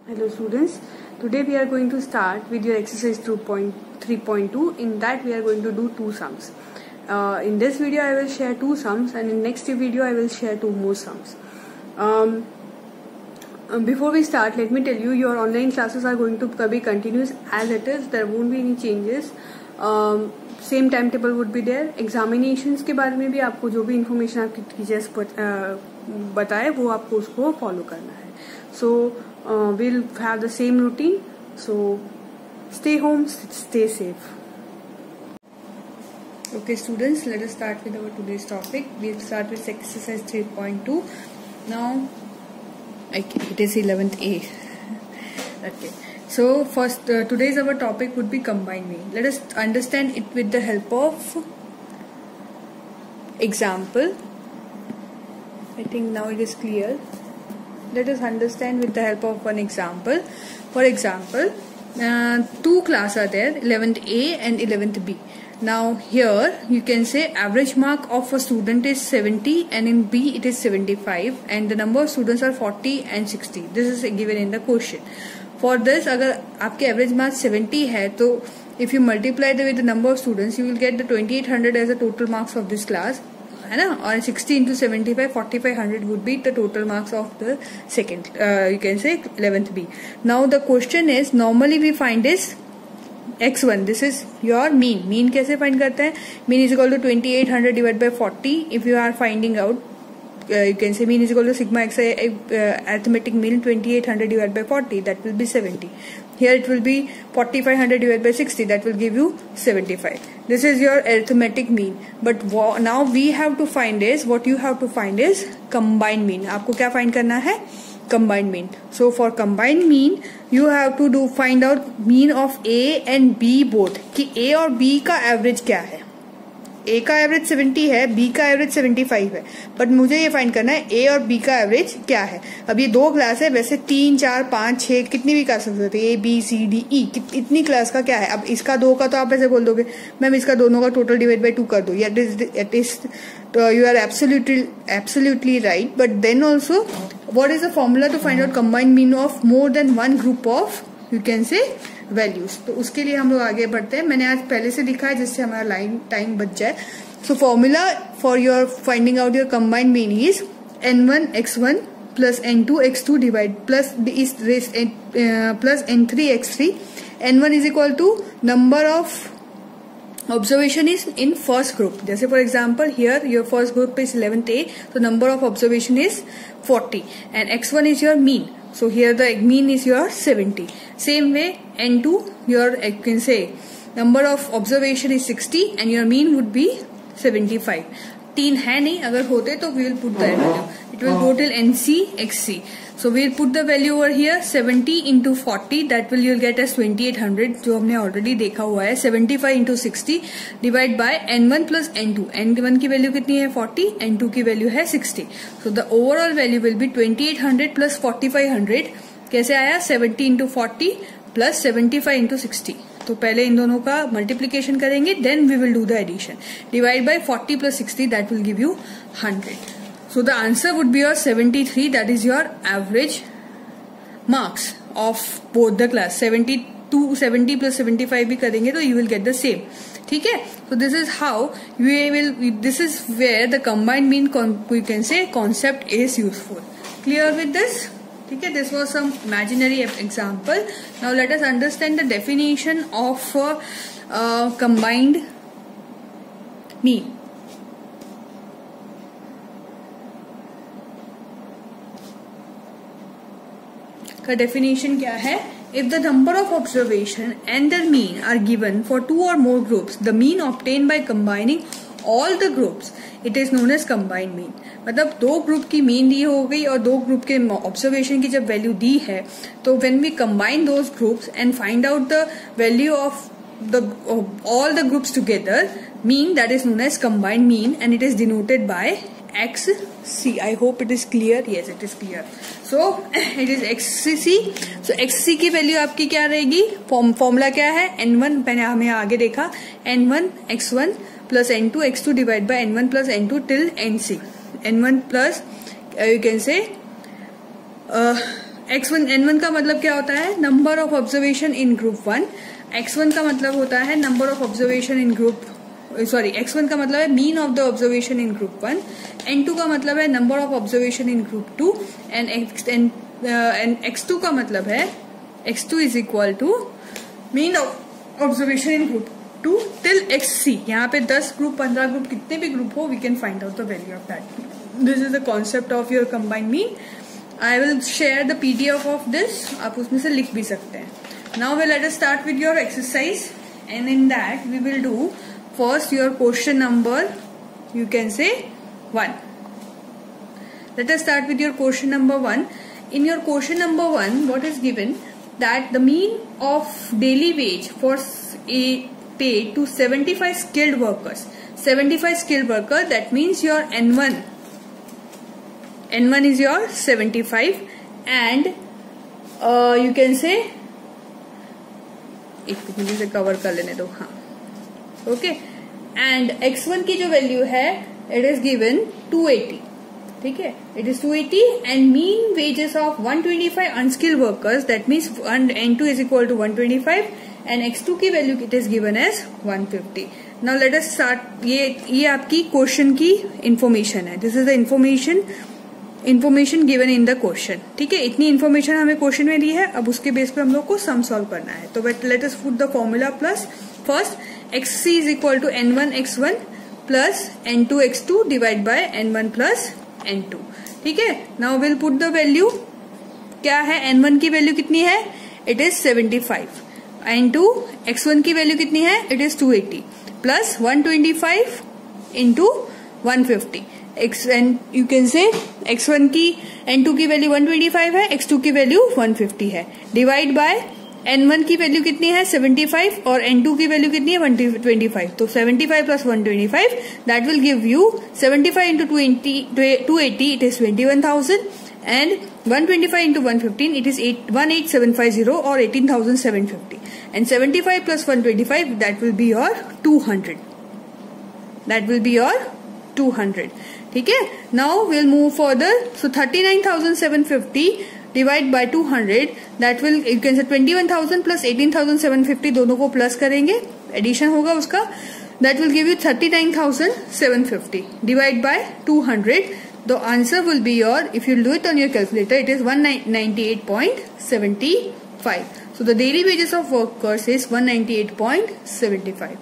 Hello students, today we are going to start with your exercise 2.3.2. In that we are going to do two sums. In this video I will share two sums, and in next video I will share two more sums. Before we start, let me tell you, your online classes are going to be continuous as it is. There won't be any changes. Same timetable would be there. Examinations के बारे में भी आपको जो भी information आपकी teachers बताए वो आपको उसको follow करना है. So we'll have the same routine. So stay home, stay safe. Okay students, let us start with our today's topic. We'll start with exercise 3.2. Now it is 11th A. Okay. So first today's our topic would be combined mean. Let us understand it with the help of example. I think now it is clear. Let us understand with the help of one example. For example, two classes are there, 11th A and 11th B. Now here you can say average mark of a student is 70 and in B it is 75 and the number of students are 40 and 60. This is given in the question. For this, अगर आपके average mark 70 है तो if you multiply with the number of students you will get the 2800 as the total marks of this class, है ना. और 60 into 75, 4500 would be the total marks of the second, you can say 11th B. Now the question is, normally we find this x1, this is your mean. Mean कैसे find करते हैं? Mean is equal to 2800 divided by 40. If you are finding out, you can say mean is equal to sigma xi, arithmetic mean 2800 divided by 40, that will be 70. Here it will be 4500 divided by 60, that will give you 75. This is your arithmetic mean. But now we have to find is, what you have to find is combined mean. आपको क्या find करना है? Combined mean. So for combined mean you have to find out mean of A and B both, कि A और B का average क्या है. A का एवरेज 70 है, B का एवरेज 75 है, बट मुझे ये फाइंड करना है A और B का एवरेज क्या है. अब ये दो क्लास है, वैसे 3, 4, 5, 6 कितनी भी क्लास हो सकती है, A, B, C, D, E, इतनी क्लास का क्या है. अब इसका दो का तो आप ऐसे बोल दोगे मैम इसका दोनों का टोटल डिवाइड बाई 2 कर दो. It is you are absolutely right, but then also what is the formula to find out combined mean of more than one group of, you can say, values. तो उसके लिए हम लोग आगे बढ़ते हैं. मैंने आज पहले से लिखा है जिससे हमारा टाइम बच जाए. So formula for your finding out your combined mean is n1 x1 plus n2 x2 divide plus plus n3 x3. n1 is equal to number of observation is in first group. जैसे for example here your first group is 11th A, so number of observation is 40 and x1 is your mean. So here the mean is your 70. Same way n2, your, you can say, number of observation is 60 and your mean would be 75. 3 है नहीं, अगर होते तो we will put the value. It will go till NC XC. So we will put the value over here. 70 into 40, that will you'll get as 2800, जो हमने already देखा हुआ है. 75 into 60 divide by n1 plus n2. n1 की वैल्यू कितनी है 40, n2 की वैल्यू है 60. So the overall value will be 2800 plus 4500. कैसे आया? 70 into 40 plus 75 into 60. तो पहले इन दोनों का मल्टीप्लीकेशन करेंगे, then we will do the addition. Divide by 40 plus 60, that will give you 100. So the answer would be your 73. That is your average marks of both the class. 70 plus 75 भी करेंगे तो you will get the same. ठीक है. So this is how we will. This is where the combined mean we can say concept is useful. Clear with this? ठीक है. This was some imaginary example. Now let us understand the definition of combined mean. का definition क्या है? If the number of observation and their mean are given for 2 or more groups, the mean obtained by combining all the groups, it is known as combined mean. मतलब दो group की mean the हो गई और दो group के observation की जब वैल्यू दी है तो when we combine those groups and find out the value of all the groups together, mean, that is known as combined mean and it is denoted by XC. I hope it is clear. Yes, it is clear. So it is XC. So XC की value आपकी क्या रहेगी? Formula क्या है? n1 मैंने हमें आगे देखा, n1 x1 plus n2 x2 divided by n1 plus n2 till nc. n1 plus you can say x1 n1 का मतलब क्या होता है, number of observation in group 1। x1 का मतलब होता है number of observation in group x1 का मतलब है mean of the observation in group 1, n2 का मतलब है number of observation in group 2, and x2 का मतलब है x2 is equal to mean of observation in group 2 till xc। यहाँ पे 10 ग्रुप 15 ग्रुप कितने भी ग्रुप हो, we can find out the value of that. This is the concept of your combined mean. I will share the PDF of this, आप उसमें से लिख भी सकते हैं। Now we let us start with your exercise, and in that we will do first your question number, you can say 1. Let us start with your question number 1. In your question number 1, what is given, that the mean of daily wage for a paid to 75 skilled workers. 75 skilled worker, that means your N1 is your 75, and you can say, एक minute से cover कर लेने दो, हाँ okay. And x1 की जो value है, it is given 280, ठीक है, it is 280, and mean wages of 125 unskilled workers, that means n2 is equal to 125, and x2 की value it is given as 150। Now let us start. ये आपकी question की information है, this is the information given in the question, ठीक है। इतनी information हमें question में दी है, अब उसके बेस पे हम लोग को सम सॉल्व करना है। तो let us put the formula plus first xc is equal to n1 x1 plus n2 x2 divide by n1 plus n2, ठीक है। Now will put the value, क्या है, n1 की वैल्यू कितनी है, इट इज 75, n2 x1 की वैल्यू कितनी है, it is 280 plus 125 into 150, and you can से x1 की n2 की वैल्यू 125 है, x2 की वैल्यू 150 है, डिवाइड बाय n1 की वैल्यू कितनी है 75 और n2 की वैल्यू कितनी है 125, तो 75 plus 125 that will give you 75 into 280 it is 21,000, and 125 into 115 it is 18750 और 18,750, and 75 plus 125 that will be your 200, that will be your 200, ठीक है। Now will move further, so 39,750 divide by 200, that will, you can से 21,000 plus 18,750, दोनों को plus करेंगे, addition होगा उसका, that will give you 39,750 divide by 200, the answer will be your, if you do it on your calculator, it is 198.75. So the daily wages of workers is 198.75.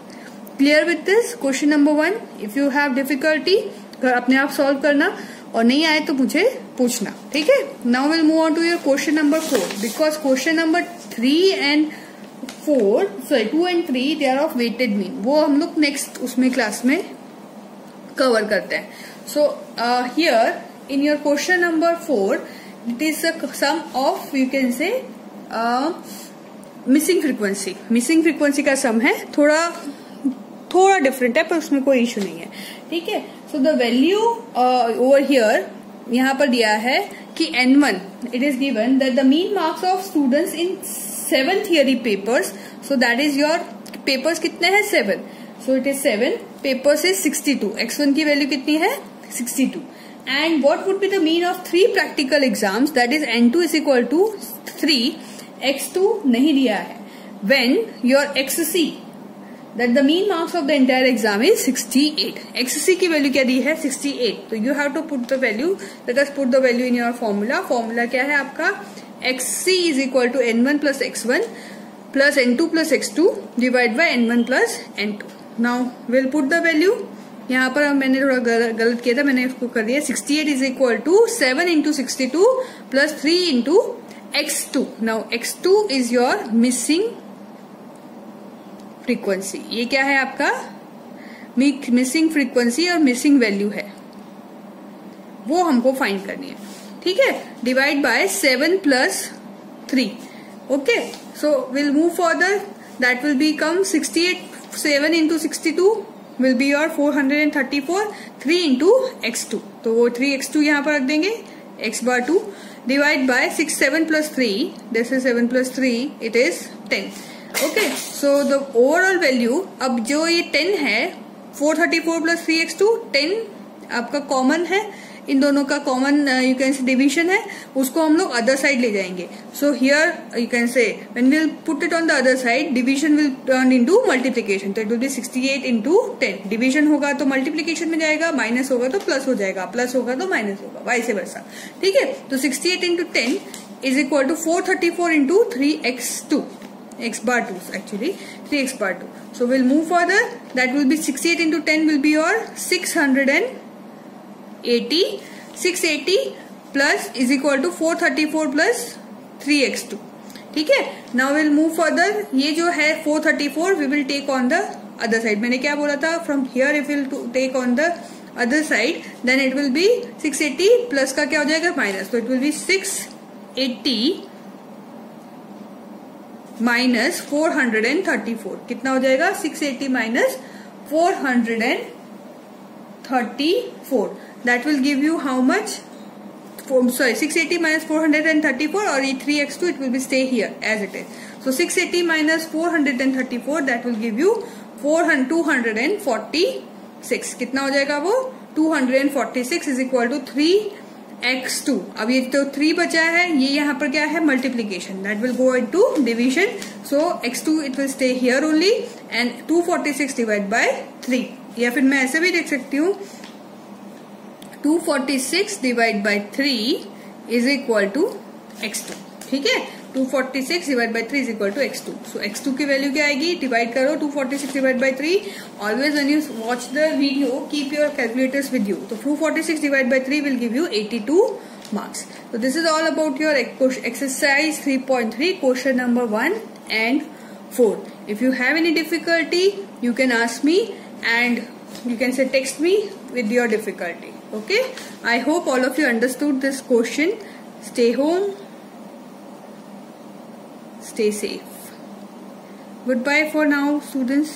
Clear with this question number 1? If you have difficulty, अपने आप solve करना, और नहीं आए तो मुझे पूछना, ठीक है। Now will move on to your question number 4, because question number 3 and 4, sorry 2 and 3 they are of weighted mean, वो हम लोग नेक्स्ट उसमें क्लास में कवर करते हैं। So here in your question number 4 it is the sum of, you can say missing frequency. Missing frequency का sum है, थोड़ा डिफरेंट है, पर उसमें कोई इश्यू नहीं है, ठीक है। So the value over here, यहाँ पर दिया है कि n1 it is given that the mean marks of students in 7 theory papers, so that is your papers कितने हैं 7, so it is 7 papers is 62, x1 की वैल्यू कितनी है 62, and what would be the mean of 3 practical exams, that is n2 is equal to 3, x2 नहीं दिया है, when your xc that the mean marks of the entire exam is 68. XC की वैल्यू क्या दी है 68, तो you have to put the value, let us put the value in your formula. Formula क्या है आपका, XC is equal to n1 plus x1 plus n2 plus x2 divide by n1 plus n2. Now we'll put the value, यहाँ पर मैंने थोड़ा गलत किया था, मैंने इसको कर दिया 68 is equal to 7 into 62 plus 3 into x2. Now x2 is your missing frequency, ये क्या है आपका मिसिंग फ्रीक्वेंसी और मिसिंग वैल्यू है, वो हमको फाइंड करनी है, ठीक है। Divide by 7 plus 3, okay. So will move further, that will become 68, 7 into 62 will be your 434, 3 into x2, तो वो 3x2 यहाँ पर रख देंगे, x bar 2 divide by 6, 7 plus 3, this is 7 plus 3, it is 10, okay. So the overall value, अब जो ये 10 है, 434 प्लस 3x2, 10 आपका कॉमन है, इन दोनों का common you can say division है, उसको हम लोग अदर साइड ले जाएंगे. So here you can say when we will put it on the other side, division will turn into multiplication. तो it will be 68 into 10. Division होगा तो multiplication में जाएगा, माइनस होगा तो प्लस हो जाएगा, प्लस होगा तो माइनस होगा, वाइस वर्सा. ठीक है. तो 68 into 10 is equal to 434 into 3x2. x bar 2 actually 3x bar 2. So we'll move further. That will be 68 into 10 will be your 680. 680 plus is equal to 434 plus 3x2. ठीक है. Now we'll move further. ये जो है 434 we will take on the other side. मैंने क्या बोला था, from here if we'll take on the other side then it will be 680 plus का क्या हो जाएगा माइनस. तो it will be 680 माइनस 434. कितना हो जाएगा 680 minus 434. That will give you how much, sorry 680 minus 434 और ये 3x2 it will be stay here as it is. So 680 minus 434 that will give you 246. कितना हो जाएगा वो 246 इज इक्वल टू 3x2. अब ये तो 3 बचा है, ये यहाँ पर क्या है multiplication, that will go into division. So x2 it will stay here only and 246 divide by 3. या फिर मैं ऐसे भी देख सकती हूँ 246 divide by 3 is equal to x2. ठीक है. 246 divide by 3 is equal to x2. So x2 की वैल्यू क्या आएगी, डिवाइड करो 246 divide by 3. Always when you watch the video keep your calculators with you. तो 246 divide by 3 will give you 82 marks. So this is all about your exercise 3.3 question number 1 and 4. If you have any difficulty you can ask me and you can say text me with your difficulty. Okay, I hope all of you understood this question. Stay home, stay safe. Goodbye for now, students.